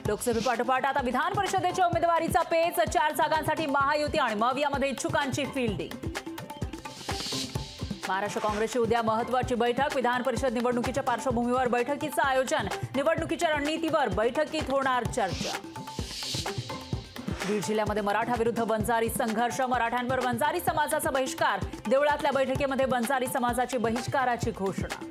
लोकसभेपाठोपाठ आता विधान परिषदेच्या उमेदवारीचा पेच 4 जागांसाठी महायुती आणि मवियामध्ये इच्छुकांची फिल्डिंग। महाराष्ट्र काँग्रेसची उद्या महत्त्वाची बैठक। विधान परिषद निवडणुकीच्या पार्श्वभूमीवर बैठकीचं आयोजन। निवडणुकीच्या रणनीतीवर बैठकीत होणार चर्चा। बीड जिल्ह्यामध्ये मराठा विरुद्ध वंजारी संघर्ष। मराठ्यांवर वंजारी समाजाचा बहिष्कार। देवळातल्या बैठकीमध्ये वंजारी समाजाची बहिष्काराची घोषणा।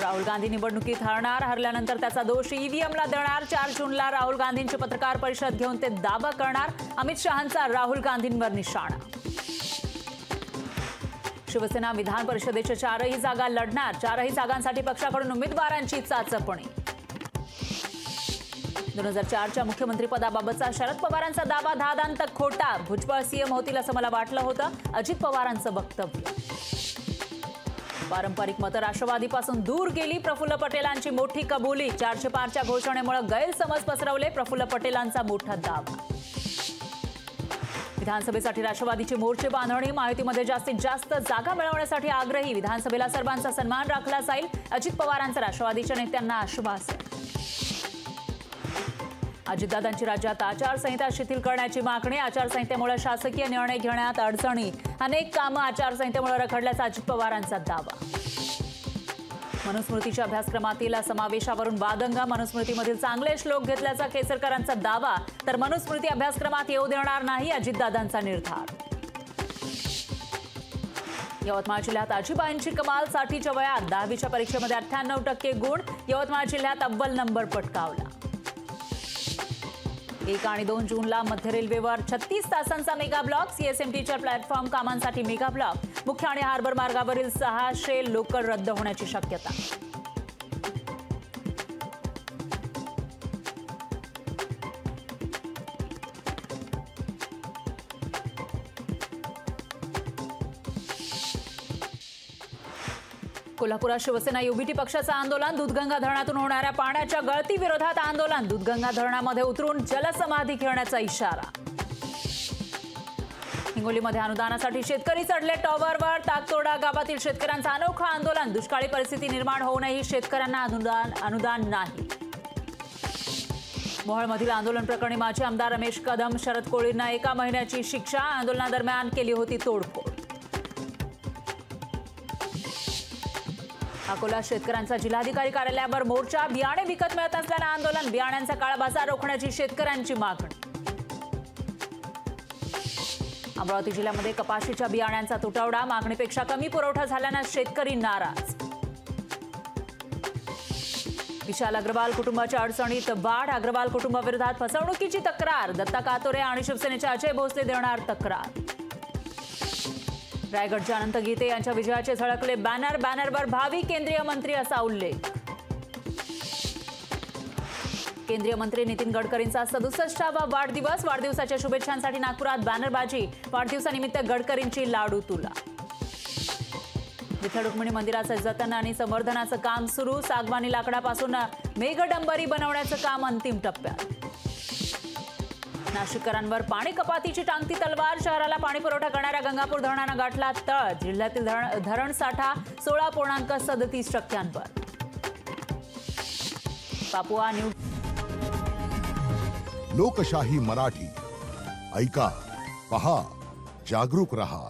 राहुल गांधी निवडणुकीत हरल्यानंतर त्याचा दोष ईव्हीएमला देणार। 4 जूनला राहुल गांधींची पत्रकार परिषद घेऊन ते दावा करणार। अमित शहांचा राहुल गांधींवर निशाणा। शिवसेना विधान परिषदेच्या 4ही जागा लढणार। 4ही जागांसाठी पक्षाकडून उमेदवारांची चाचपणी। 2004च्या मुख्यमंत्रीपदाबाबतचा शरद पवारांचा दावा दादांत खोटा। भुजबळ सीएम होतील असं मला वाटलं होतं, अजित पवारांचं वक्तव्य। पारंपरिक मतं राष्ट्रवादीपासून दूर गेली। प्रफुल्ल पटेलांची मोठी कबुली। 400 पारच्या घोषणेमुळे गैरसमज पसरवले। प्रफुल्ल पटेलांचा मोठा दावा। विधानसभेसाठी राष्ट्रवादीची मोर्चे बांधणी। महायुतीमध्ये जास्तीत जास्त जागा मिळवण्यासाठी आग्रही। विधानसभेला सर्वांचा सन्मान राखला जाईल। अजित पवारांचं राष्ट्रवादीच्या नेत्यांना आश्वासन। अजितदादांची राज्यात आचारसंहिता शिथिल करण्याची मागणी। आचारसंहितेमुळे शासकीय निर्णय घेण्यात अडचणी। अनेक कामं आचारसंहितेमुळे रखडल्याचा अजित पवारांचा दावा। मनुस्मृतीच्या अभ्यासक्रमातील समावेशावरून वादंग। मनुस्मृतीमधील चांगले श्लोक घेतल्याचा केसरकरांचा दावा, तर मनुस्मृती अभ्यासक्रमात येऊ देणार नाही अजितदादांचा निर्धार। यवतमाळ जिल्ह्यात आजीबाईंची कमाल। 60च्या वयात 10वीच्या परीक्षेमध्ये 98% गुण। यवतमाळ जिल्ह्यात अव्वल नंबर पटकावला। 1 आणि 2 जूनला मध्य रेल्वेवर 36 तासांचा मेगा ब्लॉक। सीएसएमटीच्या प्लॅटफॉर्म कामांसाठी मेगा ब्लॉक। मुख्य आणि हार्बर मार्गावरील 600 लोकल रद्द होण्याची शक्यता। कोल्हापुरात शिवसेना युबीटी पक्षाचं आंदोलन। दूधगंगा धरणातून होणाऱ्या पाण्याच्या गळती विरोधात आंदोलन। दूधगंगा धरणामध्ये उतरून जलसमाधी घेण्याचा इशारा। हिंगोलीमध्ये अनुदानासाठी शेतकरी चढले टॉवरवर। ताकतोडा गावातील शेतकऱ्यांचं अनोखं आंदोलन। दुष्काळी परिस्थिती निर्माण होऊनही शेतकऱ्यांना अनुदान नाही। मोहोळमधील आंदोलन प्रकरणी माजी आमदार रमेश कदम शरद कोळींना 1 महिन्याची शिक्षा। आंदोलनादरम्यान केली होती तोडफोड। अकोला शेतकऱ्यांचा जिल्हाधिकारी कार्यालयावर मोर्चा। बियाणे विकत मिळत नसल्यानं आंदोलन। बियाण्यांचा काळा बाजार रोखण्याची शेतकऱ्यांची मागणी। अमरावती जिल्ह्यामध्ये कपाशीच्या बियाण्यांचा तुटवडा। मागणीपेक्षा कमी पुरवठा झाल्यानं शेतकरी नाराज। विशाल अग्रवाल कुटुंबाच्या अडचणीत वाढ। अग्रवाल कुटुंबाविरोधात फसवणुकीची तक्रार। दत्ता कातोरे आणि शिवसेनेचे अजय भोसले देणार तक्रार। रायगडच्या अनंत गीते यांच्या विजयाचे झळकले बॅनर। बॅनरवर भावी केंद्रीय मंत्री असा उल्लेख। केंद्रीय मंत्री नितीन गडकरींचा 67वा वाढदिवस। वाढदिवसाच्या शुभेच्छांसाठी नागपुरात बॅनरबाजी। वाढदिवसानिमित्त गडकरींची लाडू तुला। विठ्ठल रुक्मिणी मंदिराचं जतन आणि संवर्धनाचं काम सुरू। सागवानी लाकडापासून मेघडंबरी बनवण्याचं काम अंतिम टप्प्यात। नाशिककरांवर पाणी कपातीची टांगती तलवार। शहराला पाणी पुरवठा करणाऱ्या गंगापूर धरणानं गाठला तळ। जिल्ह्यातील धरण साठा 16.37%। पापुआ न्यू लोकशाही मराठी ऐका, पहा, जागरूक रहा।